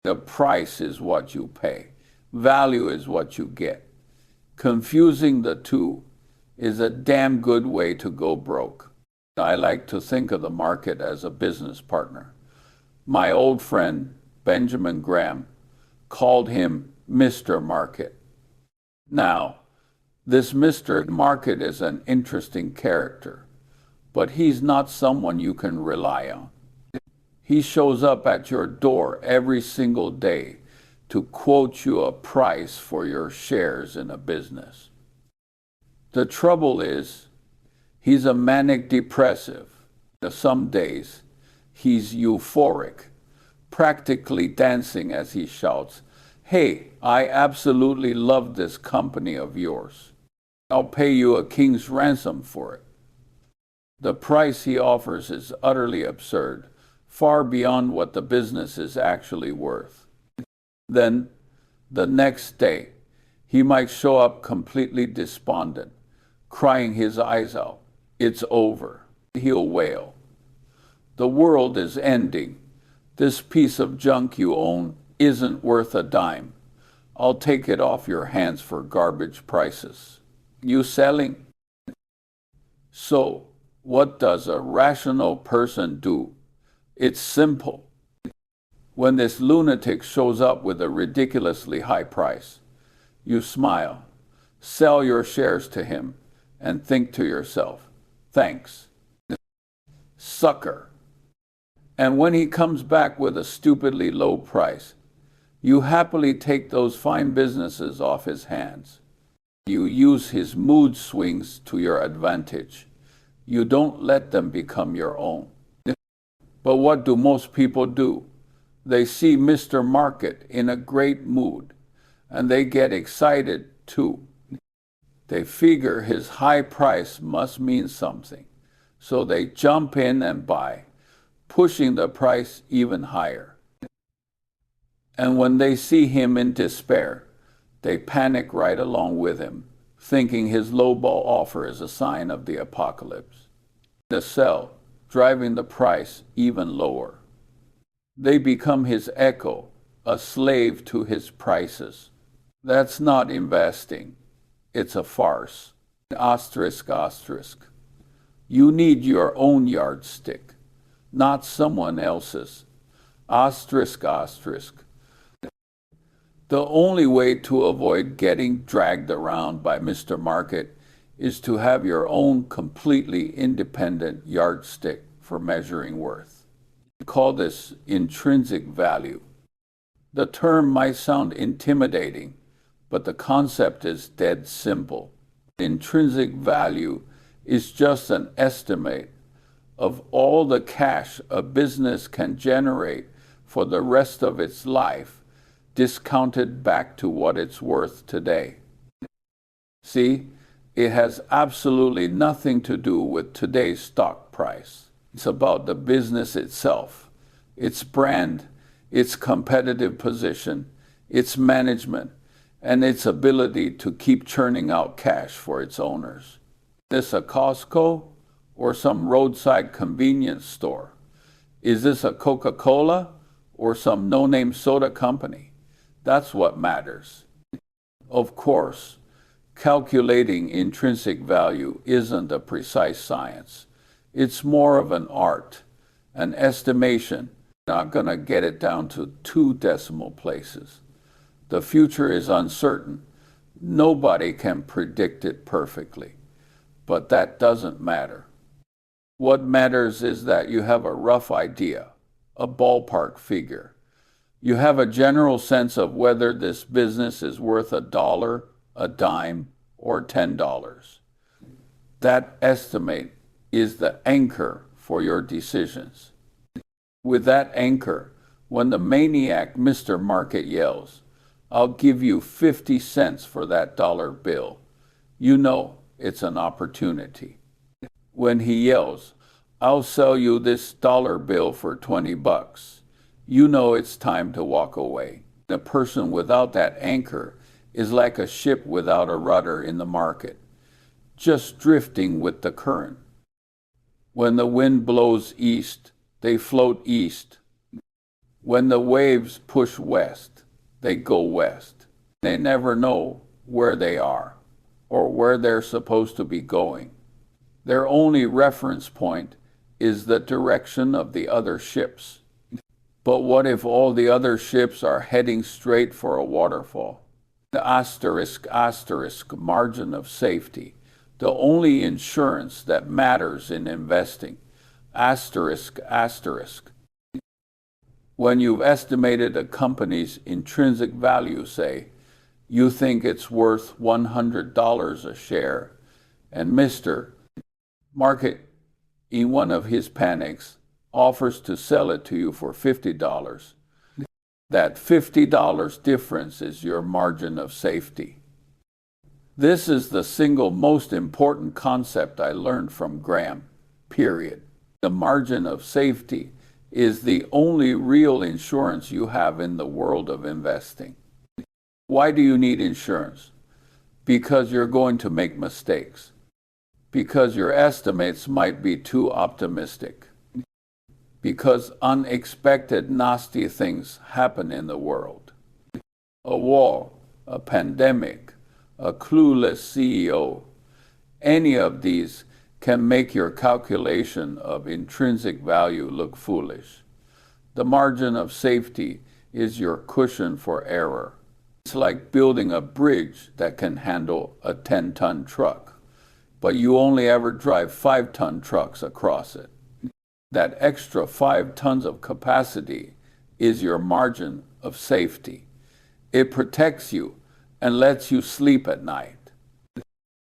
The price is what you pay. Value is what you get. Confusing the two is a damn good way to go broke. I like to think of the market as a business partner. My old friend, Benjamin Graham, called him Mr. Market. Now, this Mr. Market is an interesting character, but he's not someone you can rely on. He shows up at your door every single day to quote you a price for your shares in a business. The trouble is, he's a manic depressive. Some days, he's euphoric, practically dancing as he shouts, "Hey, I absolutely love this company of yours. I'll pay you a king's ransom for it." The price he offers is utterly absurd, far beyond what the business is actually worth. Then, the next day, he might show up completely despondent, crying his eyes out. "It's over." He'll wail. "The world is ending. This piece of junk you own isn't worth a dime. I'll take it off your hands for garbage prices. You selling?" So, what does a rational person do? It's simple. When this lunatic shows up with a ridiculously high price, you smile, sell your shares to him, and think to yourself, "Thanks, sucker." And when he comes back with a stupidly low price, you happily take those fine businesses off his hands. You use his mood swings to your advantage. You don't let them become your own. But what do most people do? They see Mr. Market in a great mood, and they get excited too. They figure his high price must mean something, so they jump in and buy, pushing the price even higher. And when they see him in despair, they panic right along with him, thinking his lowball offer is a sign of the apocalypse. They sell, driving the price even lower. They become his echo, a slave to his prices. That's not investing. It's a farce. Asterisk, asterisk. You need your own yardstick, not someone else's. Asterisk, asterisk. The only way to avoid getting dragged around by Mr. Market is to have your own completely independent yardstick for measuring worth. We call this intrinsic value. The term might sound intimidating, but the concept is dead simple. Intrinsic value is just an estimate of all the cash a business can generate for the rest of its life, discounted back to what it's worth today. See, it has absolutely nothing to do with today's stock price. It's about the business itself, its brand, its competitive position, its management, and its ability to keep churning out cash for its owners. Is this a Costco or some roadside convenience store? Is this a Coca-Cola or some no-name soda company? That's what matters. Of course, calculating intrinsic value isn't a precise science. It's more of an art, an estimation. Not going to get it down to 2 decimal places. The future is uncertain. Nobody can predict it perfectly. But that doesn't matter. What matters is that you have a rough idea, a ballpark figure. You have a general sense of whether this business is worth $1, a dime, or $10. That estimate is the anchor for your decisions. With that anchor, when the maniac Mr. Market yells, "I'll give you 50 cents for that dollar bill," you know it's an opportunity. When he yells, "I'll sell you this dollar bill for $20, you know it's time to walk away. A person without that anchor is like a ship without a rudder in the market, just drifting with the current. When the wind blows east, they float east. When the waves push west, they go west. They never know where they are or where they're supposed to be going. Their only reference point is the direction of the other ships. But what if all the other ships are heading straight for a waterfall? The asterisk, margin of safety, the only insurance that matters in investing. Asterisk. When you've estimated a company's intrinsic value, say, you think it's worth $100 a share, and Mr. Market, in one of his panics, offers to sell it to you for $50. That $50 difference is your margin of safety. This is the single most important concept I learned from Graham, period. The margin of safety is the only real insurance you have in the world of investing. Why do you need insurance? Because you're going to make mistakes. Because your estimates might be too optimistic. Because unexpected nasty things happen in the world. A war, a pandemic, a clueless CEO, any of these can make your calculation of intrinsic value look foolish. The margin of safety is your cushion for error. It's like building a bridge that can handle a 10-ton truck, but you only ever drive 5-ton trucks across it. That extra 5 tons of capacity is your margin of safety. It protects you and lets you sleep at night.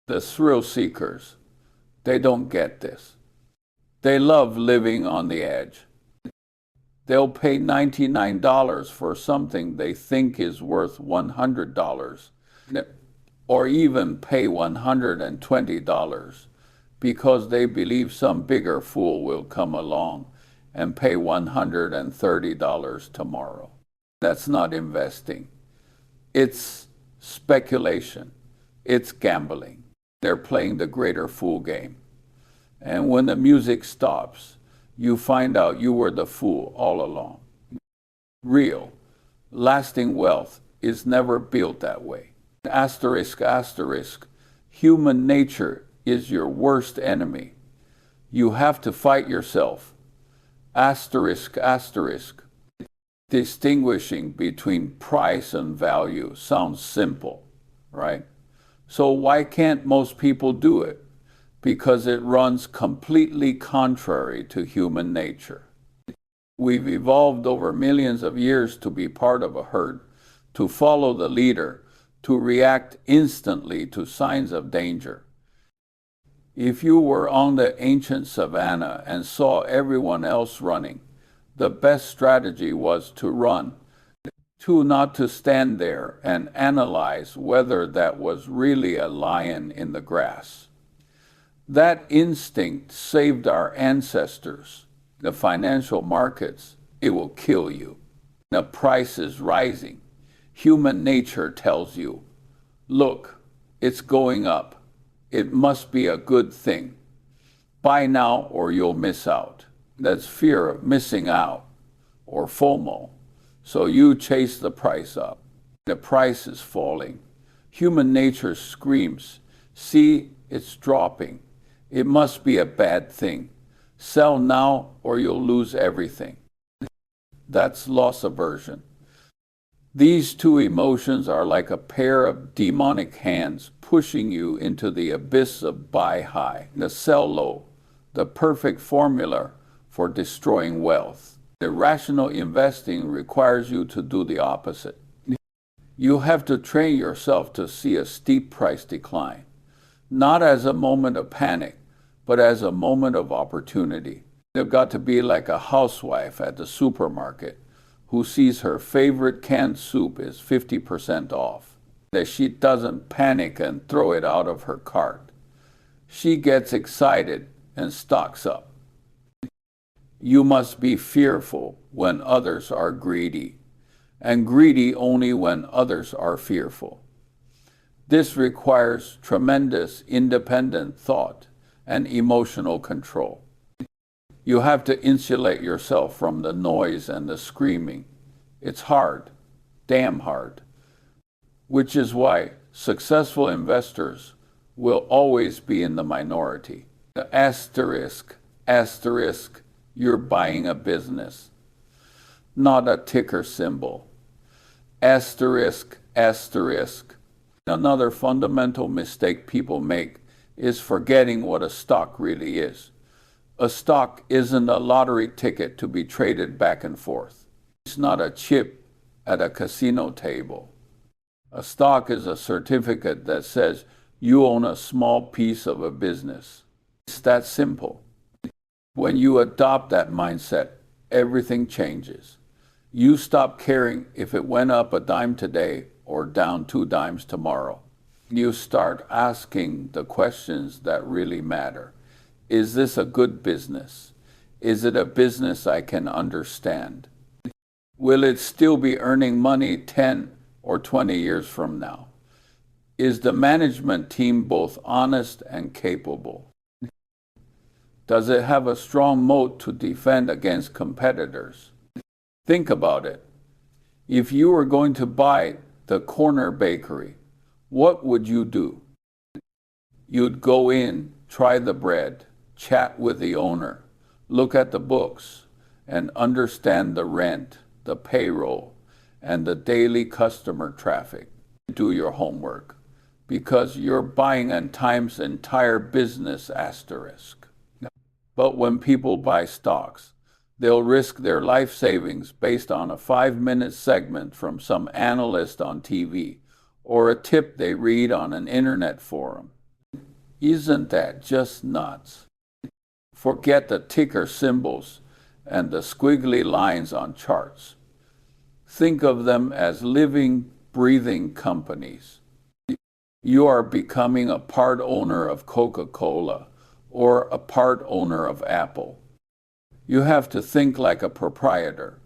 The thrill seekers, they don't get this. They love living on the edge. They'll pay $99 for something they think is worth $100, or even pay $120 because they believe some bigger fool will come along and pay $130 tomorrow. That's not investing. It's speculation. It's gambling. They're playing the greater fool game. And when the music stops, you find out you were the fool all along. Real, lasting wealth is never built that way. Asterisk, human nature is your worst enemy. You have to fight yourself. Asterisk. Distinguishing between price and value sounds simple, right? So why can't most people do it? Because it runs completely contrary to human nature. We've evolved over millions of years to be part of a herd, to follow the leader, to react instantly to signs of danger. If you were on the ancient savannah and saw everyone else running, the best strategy was to run, not to stand there and analyze whether that was really a lion in the grass. That instinct saved our ancestors. The financial markets, it will kill you. The price is rising. Human nature tells you, look, it's going up. It must be a good thing. Buy now or you'll miss out. That's fear of missing out, or FOMO. So you chase the price up. The price is falling. Human nature screams, see, it's dropping. It must be a bad thing. Sell now or you'll lose everything. That's loss aversion. These two emotions are like a pair of demonic hands pushing you into the abyss of buy high, the sell low, the perfect formula for destroying wealth. Irrational investing requires you to do the opposite. You have to train yourself to see a steep price decline, not as a moment of panic, but as a moment of opportunity. You've got to be like a housewife at the supermarket who sees her favorite canned soup is 50% off, that she doesn't panic and throw it out of her cart. She gets excited and stocks up. You must be fearful when others are greedy, and greedy only when others are fearful. This requires tremendous independent thought and emotional control. You have to insulate yourself from the noise and the screaming. It's hard, damn hard, which is why successful investors will always be in the minority. The asterisk, you're buying a business, not a ticker symbol. Asterisk. Another fundamental mistake people make is forgetting what a stock really is. A stock isn't a lottery ticket to be traded back and forth. It's not a chip at a casino table. A stock is a certificate that says you own a small piece of a business. It's that simple. When you adopt that mindset, everything changes. You stop caring if it went up a dime today or down 2 dimes tomorrow. You start asking the questions that really matter. Is this a good business? Is it a business I can understand? Will it still be earning money 10 or 20 years from now? Is the management team both honest and capable? Does it have a strong moat to defend against competitors? Think about it. If you were going to buy the corner bakery, what would you do? You'd go in, try the bread, chat with the owner, look at the books, and understand the rent, the payroll, and the daily customer traffic. Do your homework, because you're buying a time's entire business asterisk. But when people buy stocks, they'll risk their life savings based on a 5-minute segment from some analyst on TV or a tip they read on an internet forum. Isn't that just nuts? Forget the ticker symbols and the squiggly lines on charts. Think of them as living, breathing companies. You are becoming a part owner of Coca-Cola or a part owner of Apple. You have to think like a proprietor.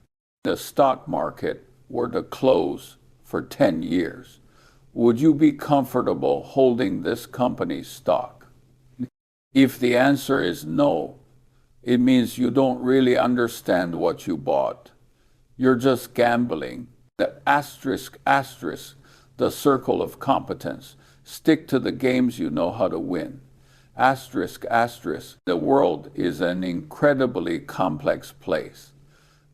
The stock market were to close for 10 years. Would you be comfortable holding this company's stock? If the answer is no, it means you don't really understand what you bought. You're just gambling. The asterisk, the circle of competence. Stick to the games you know how to win. Asterisk, the world is an incredibly complex place.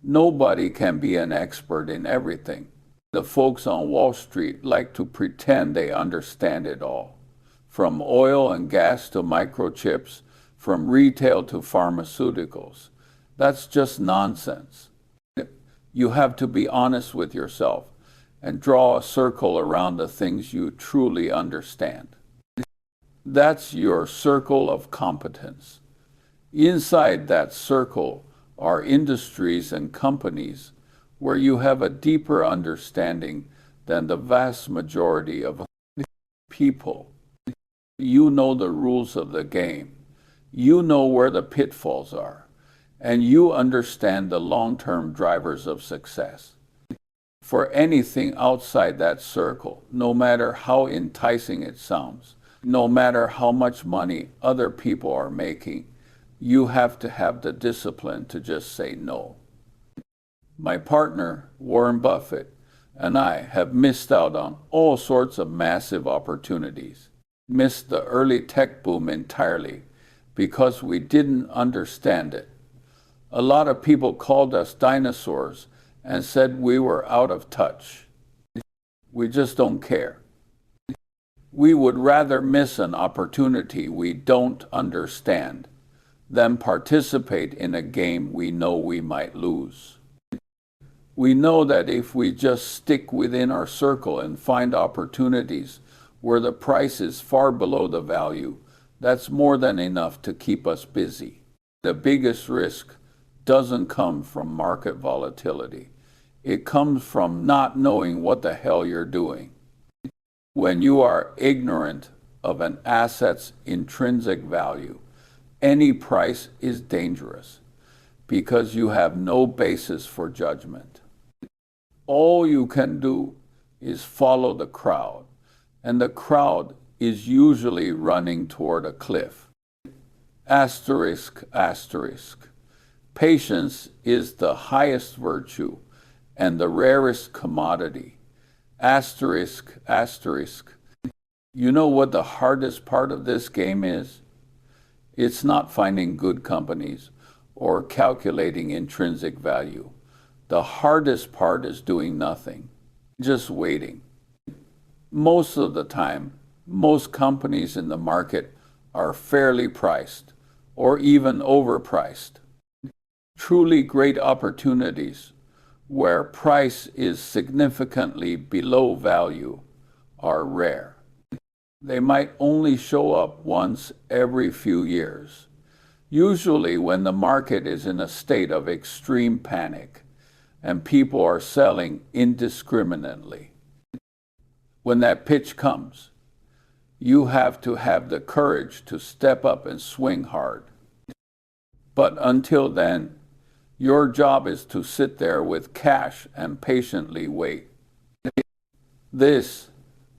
Nobody can be an expert in everything. The folks on Wall Street like to pretend they understand it all. From oil and gas to microchips, from retail to pharmaceuticals. That's just nonsense. You have to be honest with yourself and draw a circle around the things you truly understand. That's your circle of competence. Inside that circle are industries and companies where you have a deeper understanding than the vast majority of people. You know the rules of the game. You know where the pitfalls are. And you understand the long-term drivers of success. For anything outside that circle, no matter how enticing it sounds, no matter how much money other people are making, you have to have the discipline to just say no. My partner, Warren Buffett, and I have missed out on all sorts of massive opportunities. Missed the early tech boom entirely because we didn't understand it. A lot of people called us dinosaurs and said we were out of touch. We just don't care. We would rather miss an opportunity we don't understand than participate in a game we know we might lose. We know that if we just stick within our circle and find opportunities where the price is far below the value, that's more than enough to keep us busy. The biggest risk doesn't come from market volatility. It comes from not knowing what the hell you're doing. When you are ignorant of an asset's intrinsic value, any price is dangerous because you have no basis for judgment. All you can do is follow the crowd, and the crowd is usually running toward a cliff. Asterisk. Patience is the highest virtue and the rarest commodity. Asterisk, asterisk. You know what the hardest part of this game is? It's not finding good companies or calculating intrinsic value. The hardest part is doing nothing, just waiting. Most of the time, most companies in the market are fairly priced or even overpriced. Truly great opportunities where price is significantly below value are rare. They might only show up once every few years, usually when the market is in a state of extreme panic and people are selling indiscriminately. When that pitch comes, you have to have the courage to step up and swing hard. But until then, your job is to sit there with cash and patiently wait. This,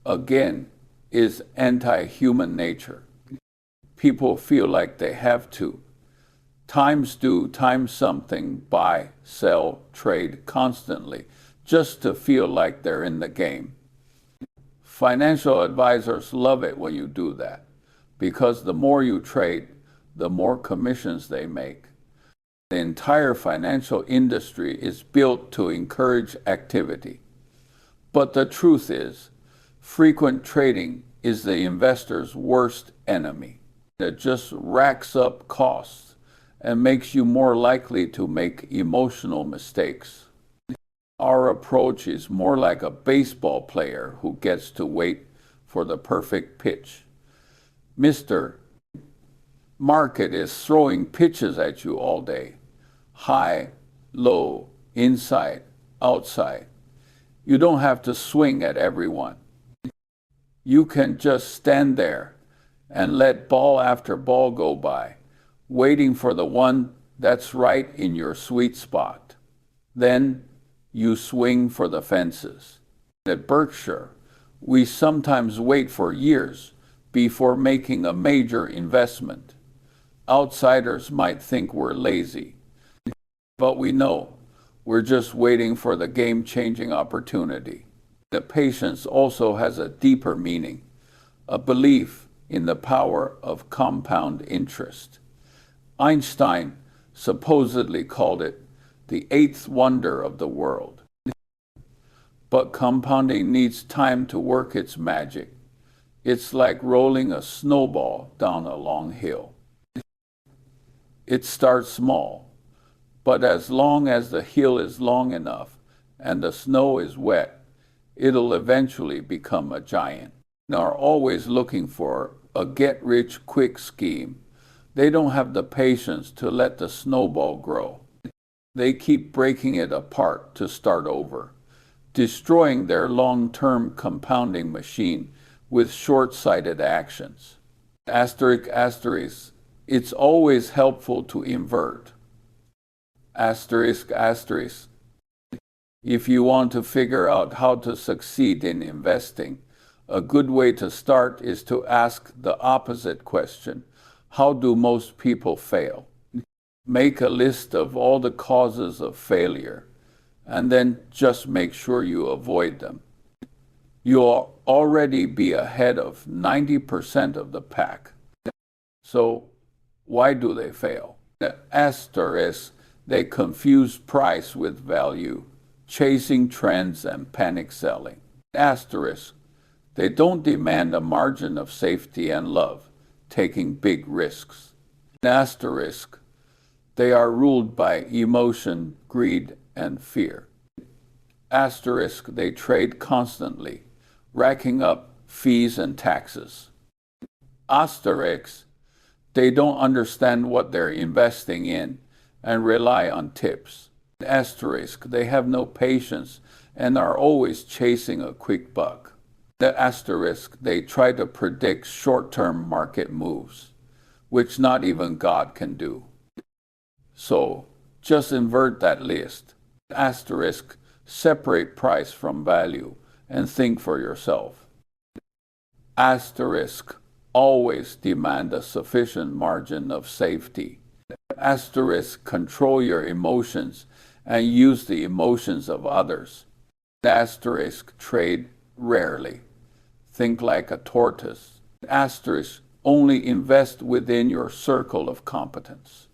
again, is anti-human nature. People feel like they have to. Times something, buy, sell, trade constantly, just to feel like they're in the game. Financial advisors love it when you do that, because the more you trade, the more commissions they make. The entire financial industry is built to encourage activity. But the truth is, frequent trading is the investor's worst enemy. It just racks up costs and makes you more likely to make emotional mistakes. Our approach is more like a baseball player who gets to wait for the perfect pitch. Mr. Market is throwing pitches at you all day. High, low, inside, outside. You don't have to swing at everyone. You can just stand there and let ball after ball go by, waiting for the one that's right in your sweet spot. Then you swing for the fences. At Berkshire, we sometimes wait for years before making a major investment. Outsiders might think we're lazy, but we know we're just waiting for the game-changing opportunity. The patience also has a deeper meaning, a belief in the power of compound interest. Einstein supposedly called it the eighth wonder of the world. But compounding needs time to work its magic. It's like rolling a snowball down a long hill. It starts small, but as long as the hill is long enough and the snow is wet, it'll eventually become a giant. They are always looking for a get-rich-quick scheme. They don't have the patience to let the snowball grow. They keep breaking it apart to start over, destroying their long-term compounding machine with short-sighted actions. Asterisk, asterisk. It's always helpful to invert. Asterisk, asterisk. If you want to figure out how to succeed in investing, a good way to start is to ask the opposite question. How do most people fail? Make a list of all the causes of failure, and then just make sure you avoid them. You'll already be ahead of 90% of the pack. So, why do they fail? The asterisk, they confuse price with value, chasing trends and panic selling. Asterisk, they don't demand a margin of safety and love, taking big risks. Asterisk, they are ruled by emotion, greed, and fear. Asterisk, they trade constantly, racking up fees and taxes. Asterisk, they don't understand what they're investing in and rely on tips. Asterisk, they have no patience and are always chasing a quick buck. The asterisk, they try to predict short-term market moves, which not even God can do. So, just invert that list. Asterisk, separate price from value and think for yourself. Asterisk, always demand a sufficient margin of safety. Asterisk, control your emotions and use the emotions of others. Asterisk, trade rarely. Think like a tortoise. Asterisk, only invest within your circle of competence.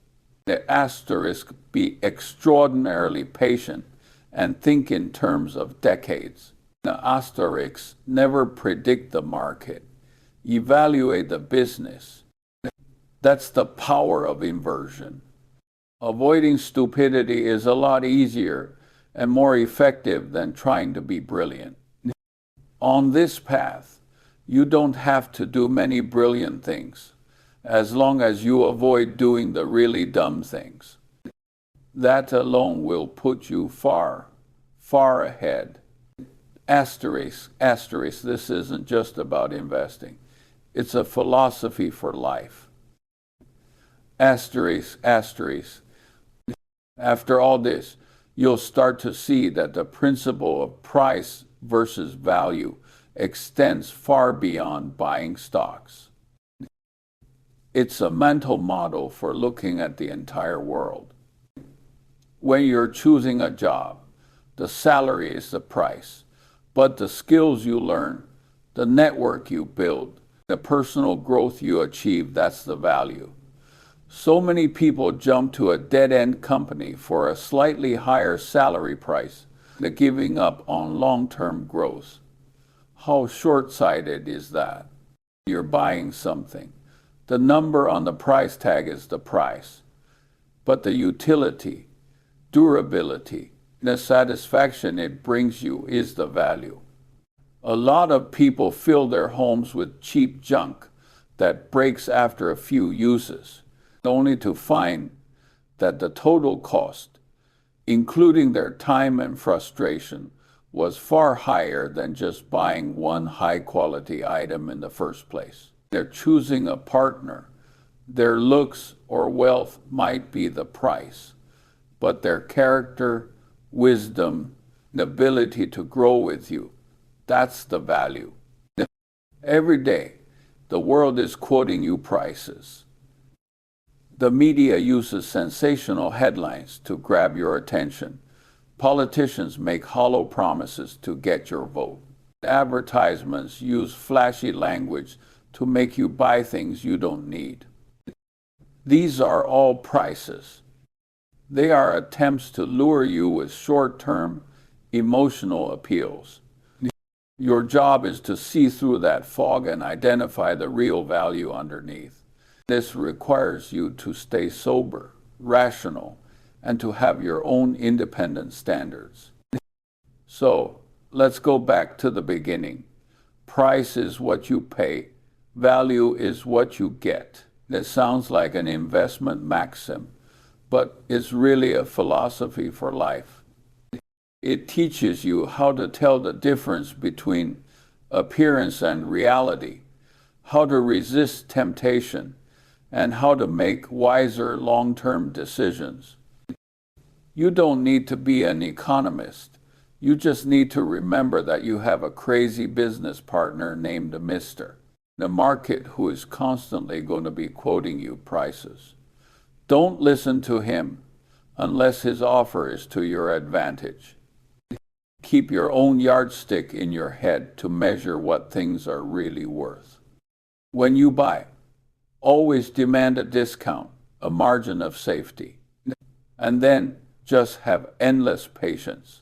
The asterisk, be extraordinarily patient and think in terms of decades. The asterisk, never predict the market. Evaluate the business. That's the power of inversion. Avoiding stupidity is a lot easier and more effective than trying to be brilliant. On this path, you don't have to do many brilliant things, as long as you avoid doing the really dumb things. That alone will put you far, far ahead. Asterisk, asterisk, this isn't just about investing. It's a philosophy for life. Asterisk, asterisk. After all this, you'll start to see that the principle of price versus value extends far beyond buying stocks. It's a mental model for looking at the entire world. When you're choosing a job, the salary is the price, but the skills you learn, the network you build, the personal growth you achieve, that's the value. So many people jump to a dead-end company for a slightly higher salary price, than giving up on long-term growth. How short-sighted is that? You're buying something. The number on the price tag is the price, but the utility, durability, the satisfaction it brings you is the value. A lot of people fill their homes with cheap junk that breaks after a few uses, only to find that the total cost, including their time and frustration, was far higher than just buying one high-quality item in the first place. They're choosing a partner. Their looks or wealth might be the price, but their character, wisdom, the ability to grow with you, that's the value. Every day, the world is quoting you prices. The media uses sensational headlines to grab your attention. Politicians make hollow promises to get your vote. Advertisements use flashy language to make you buy things you don't need. These are all prices. They are attempts to lure you with short-term, emotional appeals. Your job is to see through that fog and identify the real value underneath. This requires you to stay sober, rational, and to have your own independent standards. So, let's go back to the beginning. Price is what you pay. Value is what you get. That sounds like an investment maxim, but it's really a philosophy for life. It teaches you how to tell the difference between appearance and reality, how to resist temptation, and how to make wiser long-term decisions. You don't need to be an economist. You just need to remember that you have a crazy business partner named Mr. the market who is constantly going to be quoting you prices. Don't listen to him unless his offer is to your advantage. Keep your own yardstick in your head to measure what things are really worth. When you buy, always demand a discount, a margin of safety, and then just have endless patience.